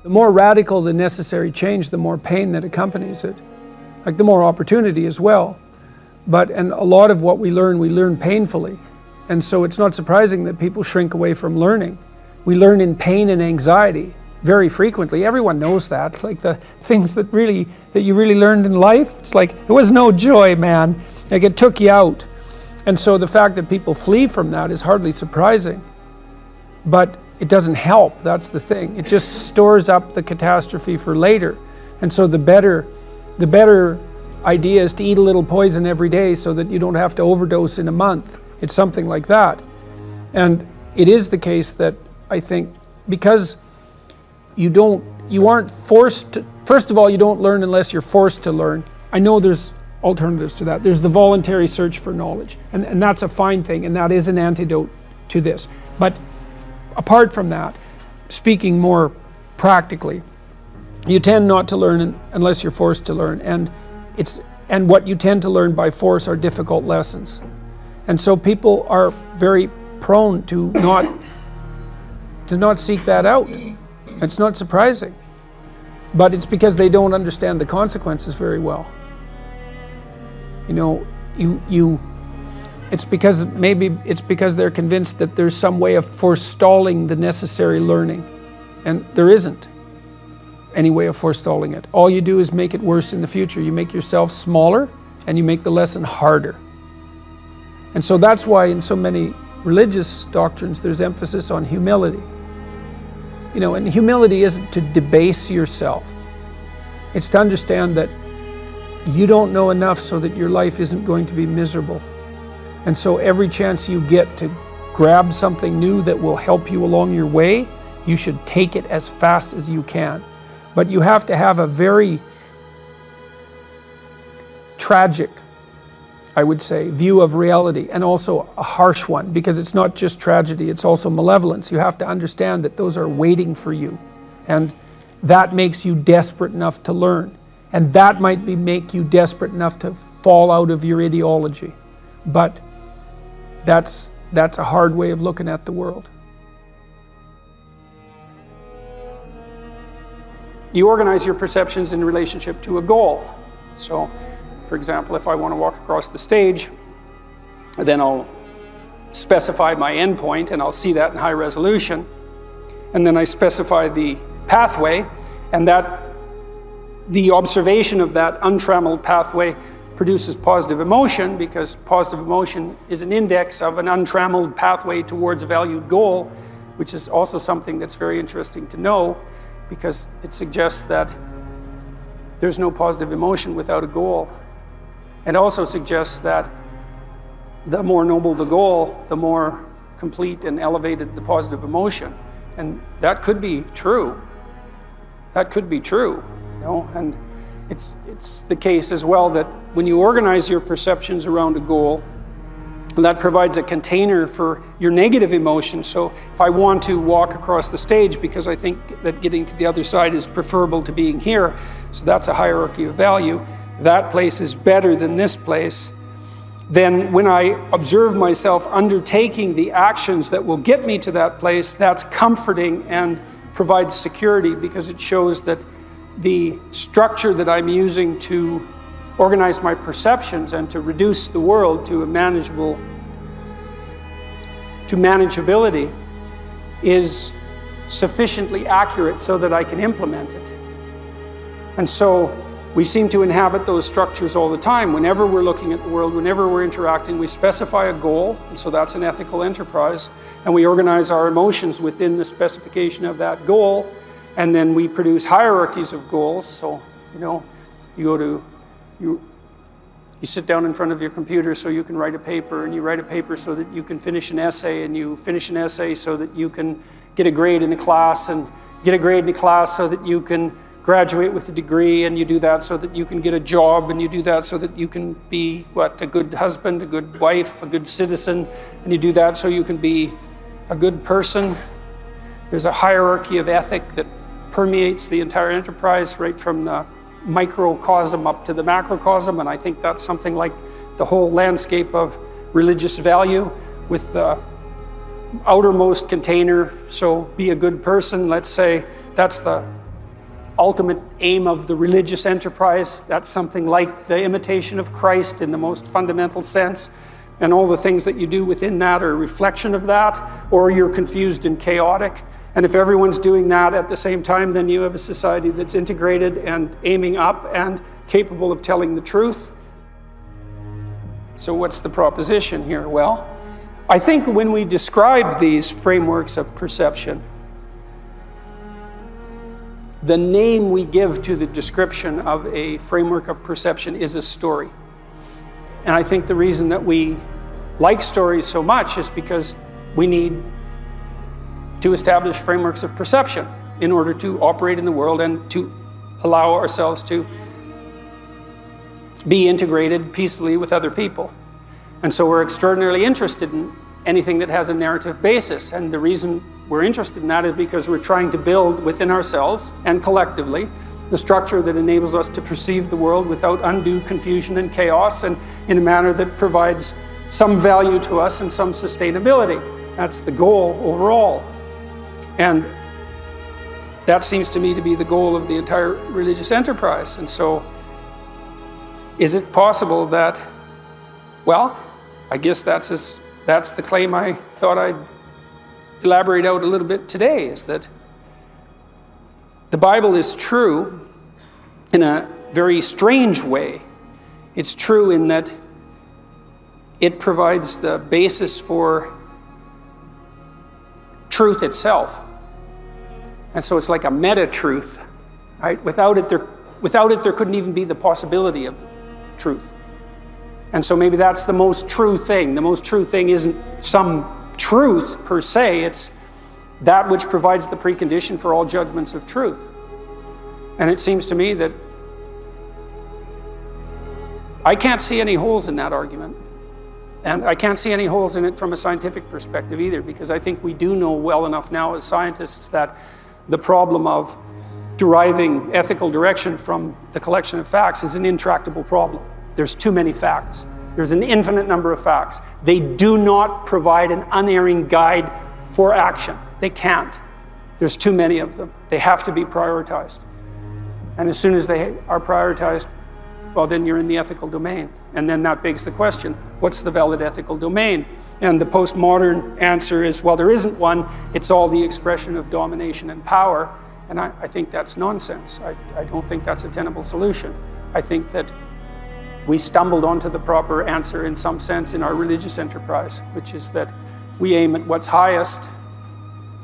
The more radical the necessary change, the more pain that accompanies it. Like the more opportunity as well. And a lot of what we learn painfully. And so it's not surprising that people shrink away from learning. We learn in pain and anxiety very frequently. Everyone knows that. It's like the things that you really learned in life, it's like, it was no joy, man. Like it took you out. And so the fact that people flee from that is hardly surprising. But it doesn't help, that's the thing. It just stores up the catastrophe for later. And so the better idea is to eat a little poison every day so that you don't have to overdose in a month. It's something like that. And it is the case that I think because you aren't forced to, first of all, you don't learn unless you're forced to learn. I know there's alternatives to that. There's the voluntary search for knowledge. And that's a fine thing, and that is an antidote to this. But apart from that, speaking more practically, you tend not to learn unless you're forced to learn. And what you tend to learn by force are difficult lessons. And so people are very prone to not seek that out. It's not surprising. But it's because they don't understand the consequences very well. You know, it's because they're convinced that there's some way of forestalling the necessary learning. And there isn't any way of forestalling it. All you do is make it worse in the future. You make yourself smaller and you make the lesson harder. And so that's why in so many religious doctrines there's emphasis on humility. You know, and humility isn't to debase yourself. It's to understand that you don't know enough so that your life isn't going to be miserable. And so every chance you get to grab something new that will help you along your way, you should take it as fast as you can. But you have to have a very tragic, I would say, view of reality, and also a harsh one, because it's not just tragedy, it's also malevolence. You have to understand that those are waiting for you, and that makes you desperate enough to learn, and that might make you desperate enough to fall out of your ideology. But that's a hard way of looking at the world. You organize your perceptions in relationship to a goal. So, for example, if I want to walk across the stage, then I'll specify my endpoint, and I'll see that in high resolution. And then I specify the pathway, and the observation of that untrammeled pathway produces positive emotion, because positive emotion is an index of an untrammeled pathway towards a valued goal, which is also something that's very interesting to know, because it suggests that there's no positive emotion without a goal. It also suggests that the more noble the goal, the more complete and elevated the positive emotion. And that could be true. That could be true, you know, and it's the case as well that when you organize your perceptions around a goal, that provides a container for your negative emotions. So if I want to walk across the stage because I think that getting to the other side is preferable to being here, so that's a hierarchy of value, that place is better than this place, then when I observe myself undertaking the actions that will get me to that place, that's comforting and provides security, because it shows that the structure that I'm using to organize my perceptions and to reduce the world to manageability is sufficiently accurate so that I can implement it. And so we seem to inhabit those structures all the time. Whenever we're looking at the world, whenever we're interacting, we specify a goal, and so that's an ethical enterprise, and we organize our emotions within the specification of that goal, and then we produce hierarchies of goals. So, you know, you sit down in front of your computer so you can write a paper, and you write a paper so that you can finish an essay, and you finish an essay so that you can get a grade in a class, and get a grade in a class so that you can graduate with a degree, and you do that so that you can get a job, and you do that so that you can be, a good husband, a good wife, a good citizen, and you do that so you can be a good person. There's a hierarchy of ethic that permeates the entire enterprise, right from the microcosm up to the macrocosm, and I think that's something like the whole landscape of religious value, with the outermost container. So be a good person, let's say, that's the ultimate aim of the religious enterprise. That's something like the imitation of Christ in the most fundamental sense. And all the things that you do within that are a reflection of that, or you're confused and chaotic. And if everyone's doing that at the same time, then you have a society that's integrated and aiming up and capable of telling the truth. So what's the proposition here? Well, I think when we describe these frameworks of perception, the name we give to the description of a framework of perception is a story. And I think the reason that we like stories so much is because we need to establish frameworks of perception in order to operate in the world and to allow ourselves to be integrated peacefully with other people. And so we're extraordinarily interested in anything that has a narrative basis. And the reason we're interested in that is because we're trying to build within ourselves and collectively the structure that enables us to perceive the world without undue confusion and chaos, and in a manner that provides some value to us and some sustainability. That's the goal overall. And that seems to me to be the goal of the entire religious enterprise. And so, is it possible that, well, I guess that's the claim I thought I'd elaborate out a little bit today, is that the Bible is true in a very strange way. It's true in that it provides the basis for truth itself. And so it's like a meta-truth, right? Without it, there couldn't even be the possibility of truth. And so maybe that's the most true thing. The most true thing isn't some truth per se, it's that which provides the precondition for all judgments of truth. And it seems to me that I can't see any holes in that argument. And I can't see any holes in it from a scientific perspective either, because I think we do know well enough now as scientists that the problem of deriving ethical direction from the collection of facts is an intractable problem. There's too many facts. There's an infinite number of facts. They do not provide an unerring guide for action. They can't. There's too many of them. They have to be prioritized. And as soon as they are prioritized, well, then you're in the ethical domain. And then that begs the question, what's the valid ethical domain? And the postmodern answer is, well, there isn't one. It's all the expression of domination and power. And I think that's nonsense. I don't think that's a tenable solution. I think that we stumbled onto the proper answer in some sense in our religious enterprise, which is that we aim at what's highest,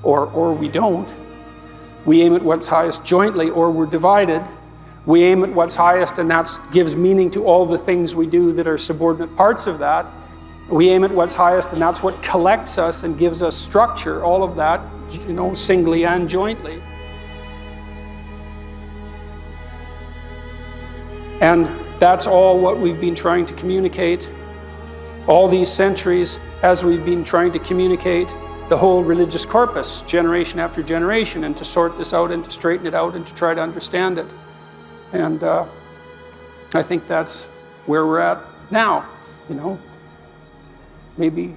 or we don't. We aim at what's highest jointly, or we're divided. We aim at what's highest, and that gives meaning to all the things we do that are subordinate parts of that. We aim at what's highest, and that's what collects us and gives us structure, all of that, singly and jointly. And that's all what we've been trying to communicate all these centuries, as we've been trying to communicate the whole religious corpus, generation after generation, and to sort this out and to straighten it out and to try to understand it. And I think that's where we're at now, maybe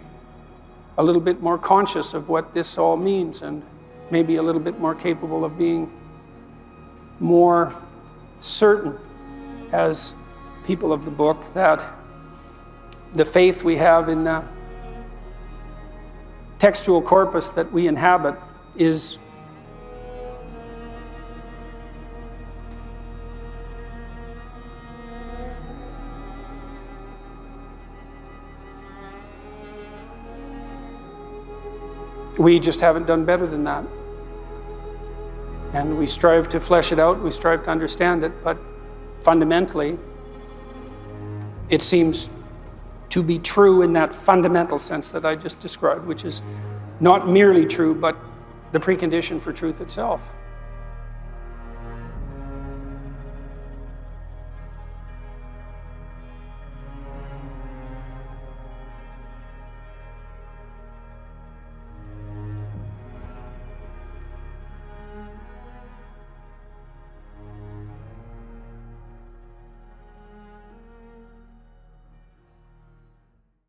a little bit more conscious of what this all means, and maybe a little bit more capable of being more certain as people of the book that the faith we have in the textual corpus that we inhabit is we just haven't done better than that. And we strive to flesh it out, we strive to understand it, but fundamentally, it seems to be true in that fundamental sense that I just described, which is not merely true, but the precondition for truth itself.